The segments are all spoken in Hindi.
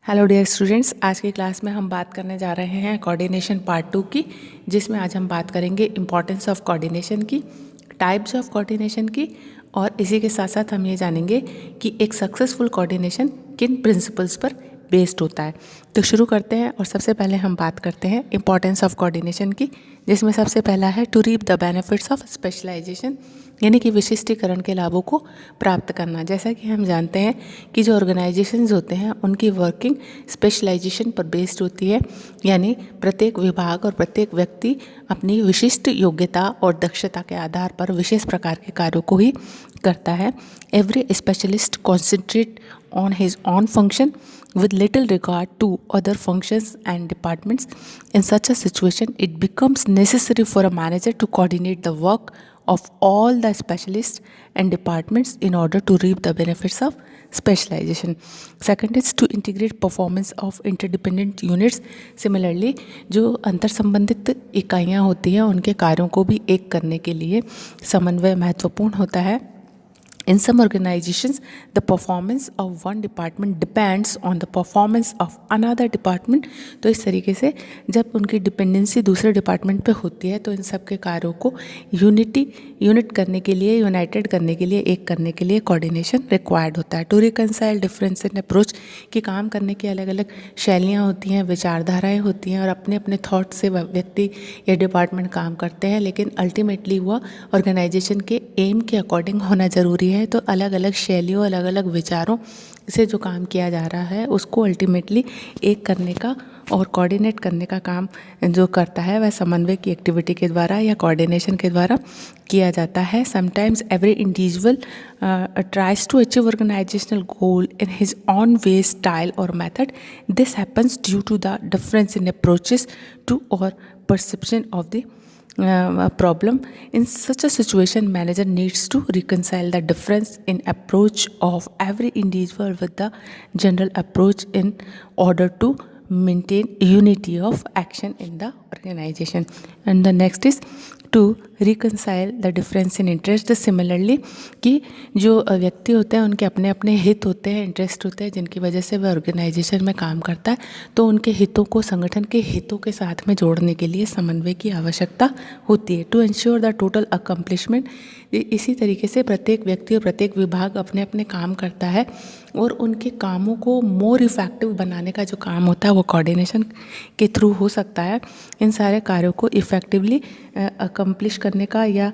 हेलो डियर स्टूडेंट्स, आज की क्लास में हम बात करने जा रहे हैं कोऑर्डिनेशन पार्ट 2 की, जिसमें आज हम बात करेंगे इम्पॉर्टेंस ऑफ कोऑर्डिनेशन की, टाइप्स ऑफ कोऑर्डिनेशन की, और इसी के साथ साथ हम ये जानेंगे कि एक सक्सेसफुल कोऑर्डिनेशन किन प्रिंसिपल्स पर बेस्ड होता है। तो शुरू करते हैं और सबसे पहले हम बात करते हैं इम्पॉर्टेंस ऑफ कोऑर्डिनेशन की, जिसमें सबसे पहला है to reap the benefits of specialisation, यानी कि विशिष्टीकरण के लाभों को प्राप्त करना। जैसा कि हम जानते हैं कि जो ऑर्गेनाइजेशंस होते हैं उनकी वर्किंग स्पेशलाइजेशन पर बेस्ड होती है, यानी प्रत्येक विभाग और प्रत्येक व्यक्ति अपनी विशिष्ट योग्यता और दक्षता के आधार पर विशेष प्रकार के कार्यों को ही करता है। Every specialist concentrate on his own function with little regard to other functions and departments. In such a situation, it becomes necessary for a manager to coordinate the work of all the specialists and departments in order to reap the benefits of specialization. Second is to integrate performance of interdependent units. Similarly, जो अंतर संबंधित इकाइयाँ होती हैं उनके कार्यों को भी एक करने के लिए समन्वय महत्वपूर्ण होता है। In some organizations, the performance of one department depends on the performance of another department. तो इस तरीके से जब उनकी डिपेंडेंसी दूसरे डिपार्टमेंट पे होती है तो इन सब के कार्यों को यूनिट करने के लिए, यूनाइटेड करने के लिए, एक करने के लिए कोऑर्डिनेशन रिक्वायर्ड होता है। To reconcile difference in approach, कि काम करने की अलग अलग शैलियाँ होती हैं, विचारधाराएँ होती हैं और अपने अपने थॉट से व्यक्ति या डिपार्टमेंट काम करते हैं, लेकिन अल्टीमेटली वह ऑर्गेनाइजेशन के एम के अकॉर्डिंग होना ज़रूरी है। तो अलग अलग शैलियों, अलग अलग विचारों से जो काम किया जा रहा है उसको अल्टीमेटली एक करने का और कोऑर्डिनेट करने का काम जो करता है वह समन्वय की एक्टिविटी के द्वारा या कोऑर्डिनेशन के द्वारा किया जाता है। Sometimes every individual tries to achieve organisational goal in his own way, style और method. This happens due to the difference in approaches to और perception of the problem. In such a situation, manager needs to reconcile the difference in approach of every individual with the general approach in order to maintain unity of action in the organization. And the next is to reconcile the difference in interest. Similarly, कि जो व्यक्ति होते हैं उनके अपने अपने हित होते हैं, इंटरेस्ट होते हैं, जिनकी वजह से वह ऑर्गेनाइजेशन में काम करता है, तो उनके हितों को संगठन के हितों के साथ में जोड़ने के लिए समन्वय की आवश्यकता होती है। To ensure the total accomplishment, इसी तरीके से प्रत्येक व्यक्ति और प्रत्येक विभाग अपने अपने काम करता है और उनके कामों को मोर इफ़ेक्टिव बनाने का जो काम होता है वो कोऑर्डिनेशन के थ्रू हो सकता है। इन सारे कार्यों को इफ़ेक्टिवली अकम्प्लिश करने का या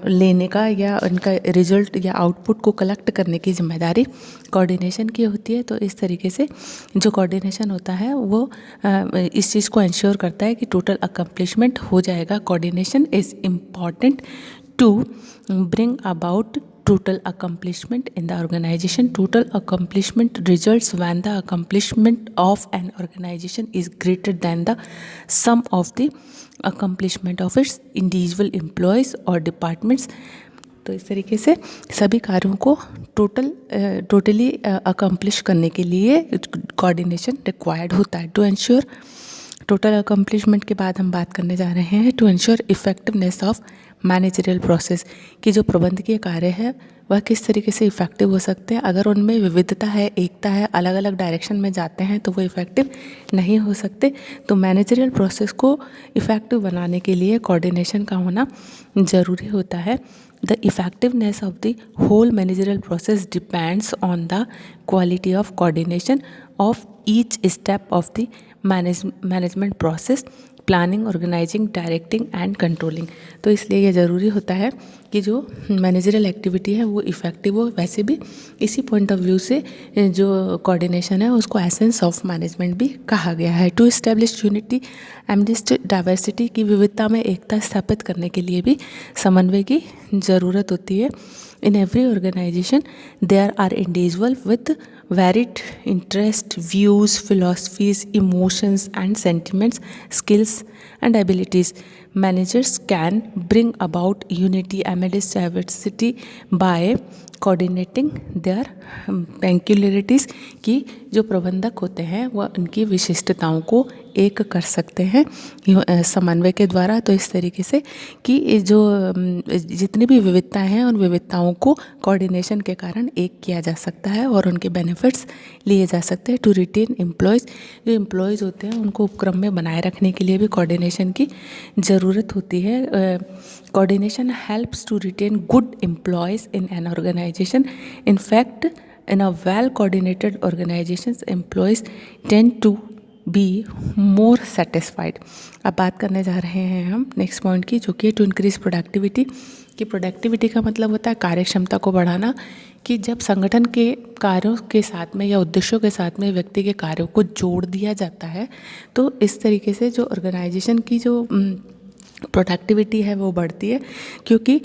लेने का या उनका रिजल्ट या आउटपुट को कलेक्ट करने की जिम्मेदारी कोऑर्डिनेशन की होती है। तो इस तरीके से जो कोऑर्डिनेशन होता है वो इस चीज़ को इंश्योर करता है कि टोटल अकम्प्लिशमेंट हो जाएगा। Coordination is important to bring about total accomplishment in the organization. Total accomplishment results when the accomplishment of an organization is greater than the sum of the accomplishment of its individual employees or departments. तो इस तरीके से सभी कार्यों को टोटली अकम्प्लिश करने के लिए कोऑर्डिनेशन रिक्वायर्ड होता है। टू एंश्योर टोटल अकम्प्लिशमेंट के बाद हम बात करने जा रहे हैं to ensure effectiveness of managerial process, कि जो प्रबंधकीय कार्य है वह किस तरीके से इफ़ेक्टिव हो सकते हैं। अगर उनमें विविधता है, एकता है, अलग अलग डायरेक्शन में जाते हैं तो वो इफ़ेक्टिव नहीं हो सकते। तो मैनेजरियल प्रोसेस को इफ़ेक्टिव बनाने के लिए कोऑर्डिनेशन का होना ज़रूरी होता है। The effectiveness of the whole managerial process depends on the quality of coordination of each step of the management process, planning, organising, directing and controlling. तो इसलिए ये ज़रूरी होता है कि जो मैनेजरियल एक्टिविटी है वो इफ़ेक्टिव हो। वैसे भी इसी पॉइंट ऑफ व्यू से जो कोऑर्डिनेशन है उसको एसेंस ऑफ मैनेजमेंट भी कहा गया है। टू इस्टेब्लिश यूनिटी एमडिस्ट डाइवर्सिटी, की विविधता में एकता स्थापित करने के लिए भी समन्वय की ज़रूरत होती है। In every organization, there are individuals with varied interests, views, philosophies, emotions and sentiments, skills and abilities. managers can bring about unity amidst diversity by coordinating their peculiarities, कि जो प्रबंधक होते हैं वह उनकी विशिष्टताओं को एक कर सकते हैं समन्वय के द्वारा। तो इस तरीके से कि जो जितनी भी विविधताएं हैं उन विविधताओं को कोऑर्डिनेशन के कारण एक किया जा सकता है और उनके बेनिफिट्स लिए जा सकते हैं। टू रिटेन एम्प्लॉयज़, जो एम्प्लॉयज़ होते हैं उनको उपक्रम में बनाए रखने के लिए भी कोऑर्डिनेशन की ज़रूरत होती है। Coordination helps to retain good employees in an organisation. In fact in a well coordinated organizations employees tend to be more satisfied। अब बात करने जा रहे हैं हम नेक्स्ट पॉइंट की, जो कि टू इंक्रीज प्रोडक्टिविटी। कि प्रोडक्टिविटी का मतलब होता है कार्य क्षमता को बढ़ाना। कि जब संगठन के कार्यों के साथ में या उद्देश्यों के साथ में व्यक्ति के कार्यों को जोड़ दिया जाता है तो इस तरीके से जो ऑर्गेनाइजेशन की जो प्रोडक्टिविटी है वो बढ़ती है, क्योंकि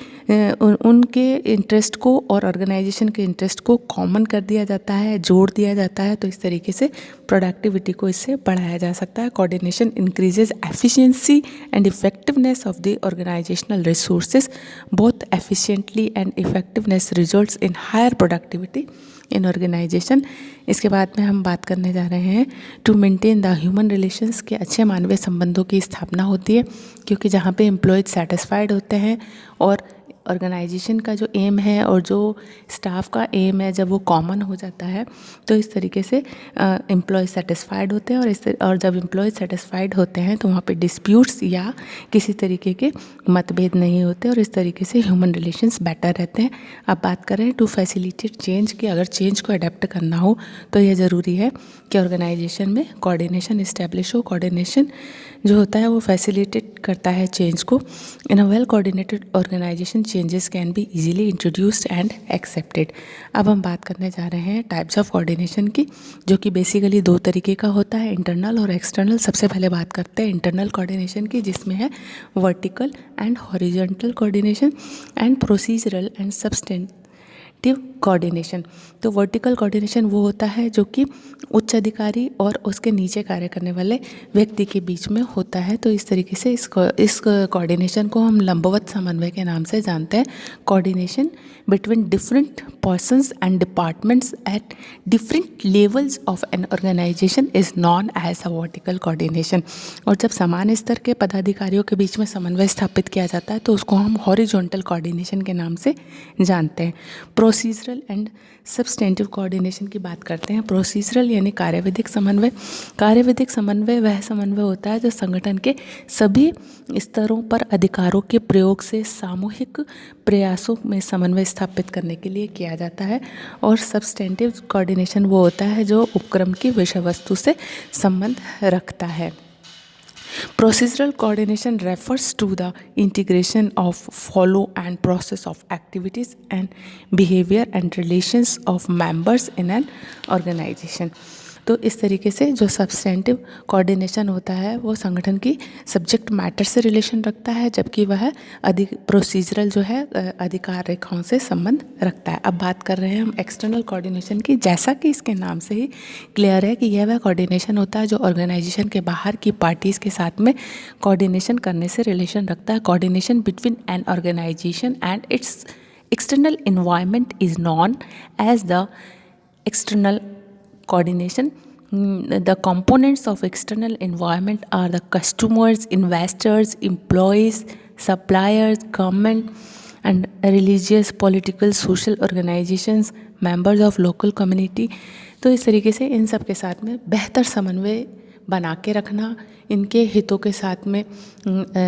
उनके इंटरेस्ट को और ऑर्गेनाइजेशन के इंटरेस्ट को कॉमन कर दिया जाता है, जोड़ दिया जाता है। तो इस तरीके से प्रोडक्टिविटी को इससे बढ़ाया जा सकता है। Coordination increases efficiency and effectiveness of the organisational resources. Both efficiently and effectiveness results in higher productivity in organisation. इसके बाद में हम बात करने जा रहे हैं to maintain the human relations, के अच्छे मानवीय संबंधों की स्थापना होती है, क्योंकि जहाँ पे एम्प्लॉयज सेटिस्फाइड होते हैं और ऑर्गेनाइजेशन का जो एम है और जो स्टाफ का एम है जब वो कॉमन हो जाता है तो इस तरीके से एम्प्लॉय सेटिस्फाइड होते हैं। और जब एम्प्लॉय सेटिस्फाइड होते हैं तो वहाँ पे डिस्प्यूट्स या किसी तरीके के मतभेद नहीं होते और इस तरीके से ह्यूमन रिलेशंस बेटर रहते हैं। अब बात करें टू फैसिलिटेट चेंज की, अगर चेंज को अडेप्ट करना हो तो यह ज़रूरी है कि ऑर्गेनाइजेशन में कोऑर्डिनेशन इस्टेब्लिश हो। कोऑर्डिनेशन जो होता है वो फैसिलिटेट करता है चेंज को। In a well coordinated organisation changes can be easily introduced and accepted. अब हम बात करने जा रहे हैं टाइप्स ऑफ कोऑर्डिनेशन की, जो कि बेसिकली दो तरीके का होता है, इंटरनल और एक्सटर्नल। सबसे पहले बात करते हैं इंटरनल कोऑर्डिनेशन की, जिसमें है vertical and horizontal coordination and procedural and substantive coordination. तो वर्टिकल कोऑर्डिनेशन वो होता है जो कि उच्च अधिकारी और उसके नीचे कार्य करने वाले व्यक्ति के बीच में होता है। तो इस तरीके से इस कोऑर्डिनेशन को हम लंबवत समन्वय के नाम से जानते हैं। Coordination between different persons and departments at different levels of an organisation is known as a vertical coordination. और जब समान स्तर के पदाधिकारियों के बीच में समन्वय स्थापित किया जाता है तो उसको हम हॉरिजॉन्टल कोऑर्डिनेशन के नाम से जानते हैं। प्रोसीजरल एंड सब्सटेंटिव कोऑर्डिनेशन की बात करते हैं। प्रोसीजरल यानी कार्यविधिक समन्वय। कार्यविधिक समन्वय वह समन्वय होता है जो संगठन के सभी स्तरों पर अधिकारों के प्रयोग से सामूहिक प्रयासों में समन्वय स्थापित करने के लिए किया जाता है। और सब्सटेंटिव कोऑर्डिनेशन वो होता है जो उपक्रम की विषय वस्तु से संबंध रखता है। Procedural coordination refers to the integration of follow and process of activities and behavior and relations of members in an organization। तो इस तरीके से जो सब्सटेंटिव कोऑर्डिनेशन होता है वो संगठन की सब्जेक्ट मैटर से रिलेशन रखता है, जबकि वह प्रोसीजरल जो है अधिकार रेखाओं से संबंध रखता है। अब बात कर रहे हैं हम एक्सटर्नल कोऑर्डिनेशन की। जैसा कि इसके नाम से ही क्लियर है कि यह वह कोऑर्डिनेशन होता है जो ऑर्गेनाइजेशन के बाहर की पार्टीज़ के साथ में कोऑर्डिनेशन करने से रिलेशन रखता है। Coordination between an organisation and its external environment is known as the external coordination। The components of external environment are the customers, investors, employees, suppliers, government and religious, political, social organizations, members of local community। तो इस तरीके से इन सब के साथ में बेहतर समन्वय बना के रखना, इनके हितों के साथ में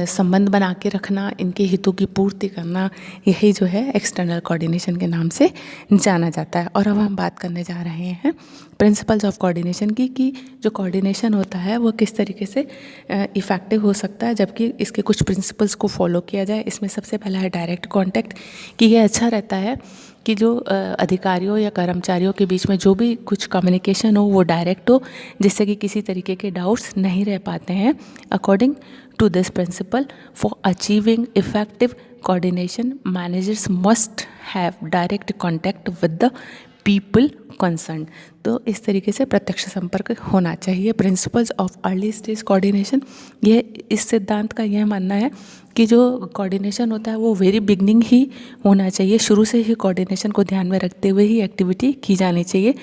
संबंध बना के रखना, इनके हितों की पूर्ति करना, यही जो है एक्सटर्नल कोऑर्डिनेशन के नाम से जाना जाता है। और अब हम बात करने जा रहे हैं प्रिंसिपल्स ऑफ कोऑर्डिनेशन की, कि जो कोऑर्डिनेशन होता है वो किस तरीके से इफ़ेक्टिव हो सकता है जबकि इसके कुछ प्रिंसिपल्स को फॉलो किया जाए। इसमें सबसे पहला है डायरेक्ट कॉन्टैक्ट, कि ये अच्छा रहता है कि जो अधिकारियों या कर्मचारियों के बीच में जो भी कुछ कम्युनिकेशन हो वो डायरेक्ट हो, जिससे कि किसी तरीके के डाउट्स नहीं रह पाते हैं। According to this principle, for achieving effective coordination managers must have direct contact with the people concern. तो इस तरीके से प्रत्यक्ष संपर्क होना चाहिए। Principles of early stage coordination, ये इस सिद्धांत का यह मानना है कि जो कोऑर्डिनेशन होता है वो वेरी बिगनिंग ही होना चाहिए, शुरू से ही कोऑर्डिनेशन को ध्यान में रखते हुए ही एक्टिविटी की जानी चाहिए।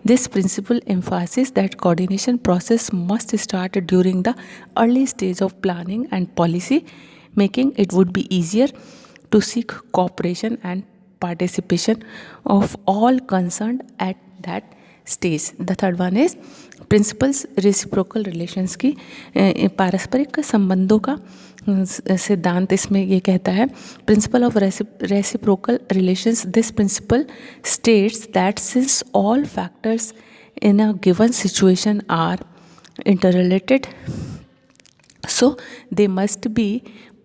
This principle Mphasis that coordination process must start during the early stage of planning and policy making. It would be easier to seek cooperation and participation of all concerned at that stage. The third one is principles reciprocal relations की पारस्परिक संबंधों का सिद्धांत इसमें ये कहता है। Principle of reciprocal relations, this principle states that since all factors in a given situation are interrelated, so they must be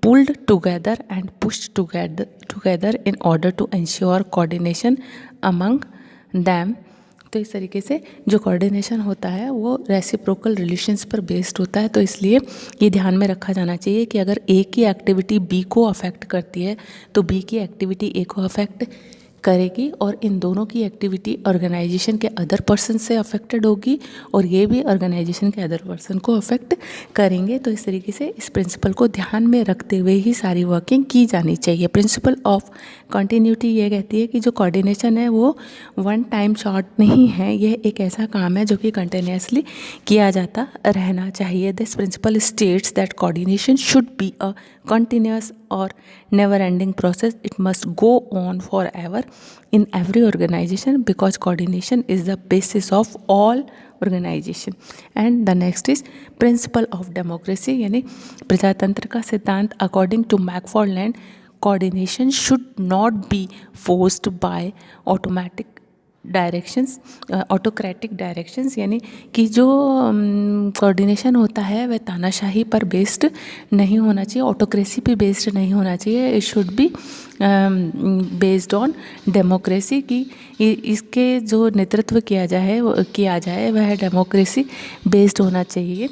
pulled together and pushed together in order to ensure coordination among them. तो इस तरीके से जो कोऑर्डिनेशन होता है वो रेसिप्रोकल रिलेशंस पर बेस्ड होता है। तो इसलिए ये ध्यान में रखा जाना चाहिए कि अगर ए की एक्टिविटी बी को अफेक्ट करती है तो बी की एक्टिविटी ए को अफेक्ट करेगी, और इन दोनों की एक्टिविटी ऑर्गेनाइजेशन के अदर पर्सन से अफेक्टेड होगी और ये भी ऑर्गेनाइजेशन के अदर पर्सन को अफेक्ट करेंगे। तो इस तरीके से इस प्रिंसिपल को ध्यान में रखते हुए ही सारी वर्किंग की जानी चाहिए। प्रिंसिपल ऑफ कंटिन्यूटी ये कहती है कि जो कोऑर्डिनेशन है वो वन टाइम शॉट नहीं है, यह एक ऐसा काम है जो कि कंटिन्यूसली किया जाता रहना चाहिए। This principle states that coordination should be a continuous or never ending process. It must go on forever in every organization because coordination is the basis of all organization. And the next is principle of democracy यानी प्रजातंत्र का सिद्धांत। According to McFarland, coordination should not be forced by autocratic directions, यानी कि जो कोऑर्डिनेशन होता है वह तानाशाही पर बेस्ड नहीं होना चाहिए, ऑटोक्रेसी पे बेस्ड नहीं होना चाहिए। It should B based on democracy की इसके जो नेतृत्व किया जाए वह डेमोक्रेसी बेस्ड होना चाहिए,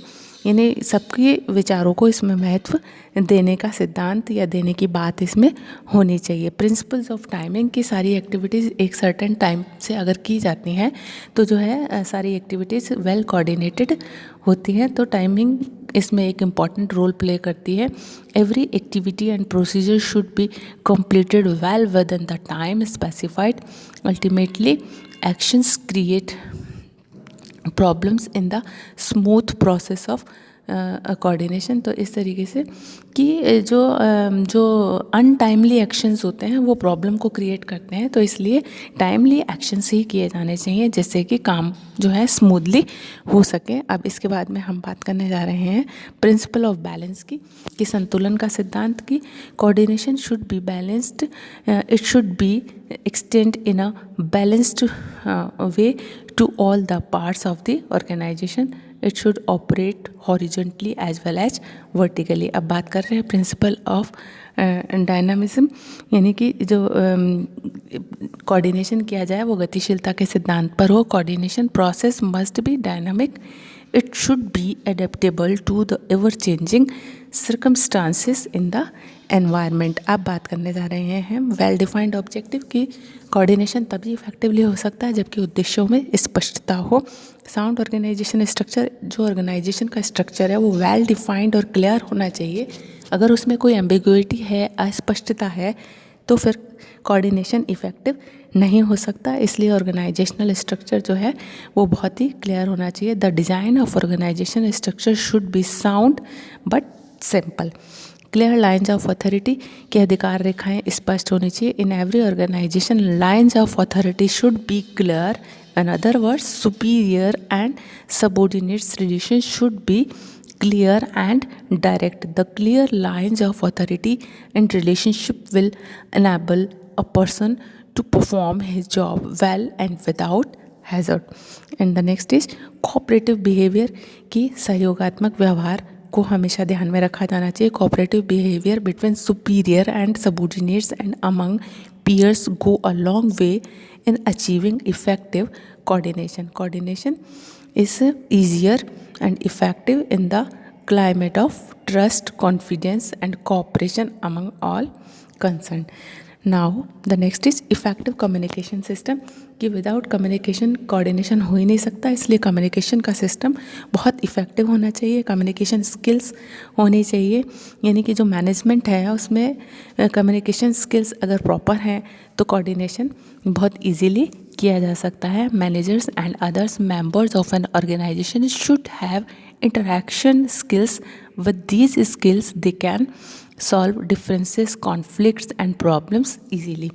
यानी सबके विचारों को इसमें महत्व देने का सिद्धांत या देने की बात इसमें होनी चाहिए। प्रिंसिपल्स ऑफ टाइमिंग की सारी एक्टिविटीज़ एक सर्टेन टाइम से अगर की जाती हैं तो जो है सारी एक्टिविटीज़ वेल कोऑर्डिनेटेड होती हैं। तो टाइमिंग इसमें एक इम्पॉर्टेंट रोल प्ले करती है। Every activity and procedure should be completed well with in the time specified. Ultimately actions create problems in the smooth process of coordination. तो इस तरीके से कि जो अनटाइमली एक्शंस होते हैं वो प्रॉब्लम को क्रिएट करते हैं, तो इसलिए टाइमली एक्शंस ही किए जाने चाहिए जिससे कि काम जो है स्मूथली हो सके। अब इसके बाद में हम बात करने जा रहे हैं प्रिंसिपल ऑफ बैलेंस की, कि संतुलन का सिद्धांत की coordination should be balanced, it should be extend in a balanced way to all the parts of the organization. It should operate horizontally as well as vertically. अब बात कर रहे हैं प्रिंसिपल ऑफ डायनामिज्म, यानी कि जो कोऑर्डिनेशन किया जाए वो गतिशीलता के सिद्धांत पर हो। Coordination process must be dynamic, it should be adaptable to the ever changing circumstances in the environment. अब बात करने जा रहे हैं वेल डिफाइंड ऑब्जेक्टिव की। कोऑर्डिनेशन तभी इफेक्टिवली हो सकता है जबकि उद्देश्यों में स्पष्टता हो। साउंड ऑर्गेनाइजेशन स्ट्रक्चर, जो ऑर्गेनाइजेशन का स्ट्रक्चर है वो वेल डिफाइंड और क्लियर होना चाहिए। अगर उसमें कोई एम्बिग्युइटी है, अस्पष्टता है, तो फिर कोऑर्डिनेशन इफेक्टिव नहीं हो सकता। इसलिए ऑर्गेनाइजेशनल स्ट्रक्चर जो है वो बहुत ही क्लियर होना चाहिए। The design of organisation structure should be sound but simple. Clear lines of authority की अधिकार रेखाएं स्पष्ट होनी चाहिए। In every organisation lines of authority should be clear, in other words superior and subordinates relation should be clear and direct. The clear lines of authority and relationship will enable a person to perform his job well and without hazard. And the next is cooperative behavior की सहयोगात्मक व्यवहार को हमेशा ध्यान में रखा जाना चाहिए। cooperative behavior between superior and subordinates and among peers go a long way in achieving effective coordination. Coordination is easier and effective in the climate of trust, confidence and cooperation among all concerned. Now the next is effective communication system, कि विदाउट कम्युनिकेशन कोऑर्डिनेशन हो ही नहीं सकता, इसलिए कम्युनिकेशन का सिस्टम बहुत इफ़ेक्टिव होना चाहिए, कम्युनिकेशन स्किल्स होनी चाहिए, यानी कि जो मैनेजमेंट है उसमें कम्युनिकेशन स्किल्स अगर प्रॉपर हैं तो कोऑर्डिनेशन बहुत इजीली किया जा सकता है. Managers and others members of an organisation should have interaction skills. With these skills they can solve differences, conflicts and problems easily.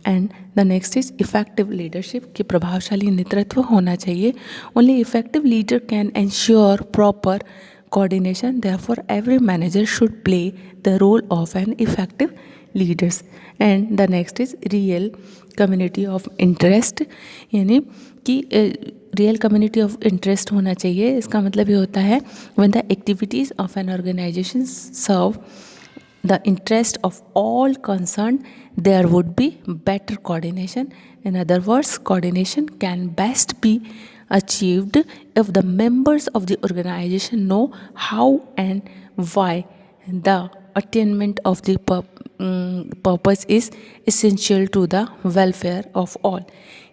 And the next is effective leadership, कि प्रभावशाली नेतृत्व होना चाहिए. Only effective leader can ensure proper coordination. Therefore, every manager should play the role of an effective leaders. And the next is real community of interest, यानी कि रियल कम्युनिटी ऑफ इंटरेस्ट होना चाहिए. इसका मतलब ये होता है when the activities of an organization serve the interest of all concerned, there would be better coordination. In other words, coordination can best be achieved if the members of the organization know how and why the attainment of the purpose is essential to the welfare of all.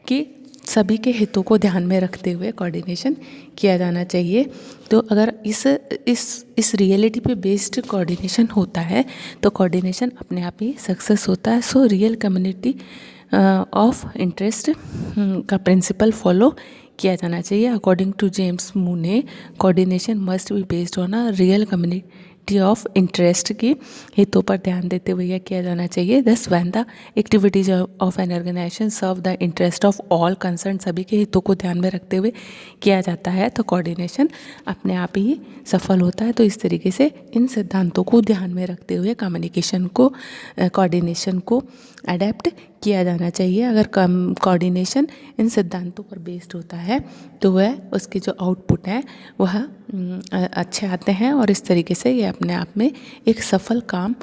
कि सभी के हितों को ध्यान में रखते हुए कोऑर्डिनेशन किया जाना चाहिए. तो अगर इस रियलिटी पे बेस्ड कोऑर्डिनेशन होता है तो कोऑर्डिनेशन अपने आप ही सक्सेस होता है. So real community of interest का प्रिंसिपल फॉलो किया जाना चाहिए. According to James Mooney, coordination must be based on a real community of interest की हितों पर ध्यान देते हुए यह किया जाना चाहिए. Thus when the activities of an organisation serve the interest of all concern, सभी के हितों को ध्यान में रखते हुए किया जाता है तो कोऑर्डिनेशन अपने आप ही सफल होता है. तो इस तरीके से इन सिद्धांतों को ध्यान में रखते हुए कम्युनिकेशन को कोऑर्डिनेशन को अडेप्ट किया जाना चाहिए. अगर कोऑर्डिनेशन इन सिद्धांतों पर बेस्ड होता है तो वह उसके जो आउटपुट है वह अच्छे आते हैं और इस तरीके से ये अपने आप में एक सफल काम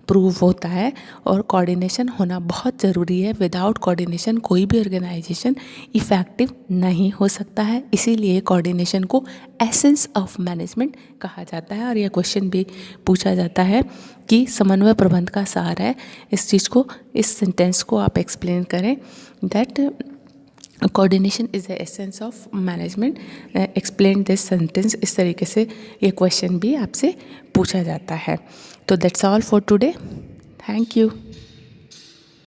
प्रूव होता है. और कोऑर्डिनेशन होना बहुत ज़रूरी है. विदाउट कोऑर्डिनेशन कोई भी ऑर्गेनाइजेशन इफ़ेक्टिव नहीं हो सकता है. इसीलिए कोऑर्डिनेशन को एसेंस ऑफ मैनेजमेंट कहा जाता है. और यह क्वेश्चन भी पूछा जाता है कि समन्वय प्रबंध का सार है. इस चीज़ को, इस सेंटेंस को आप एक्सप्लेन करें. That coordination is the essence of management, explain this sentence. इस तरीके से ये क्वेश्चन भी आपसे पूछा जाता है. तो that's all for today. Thank you.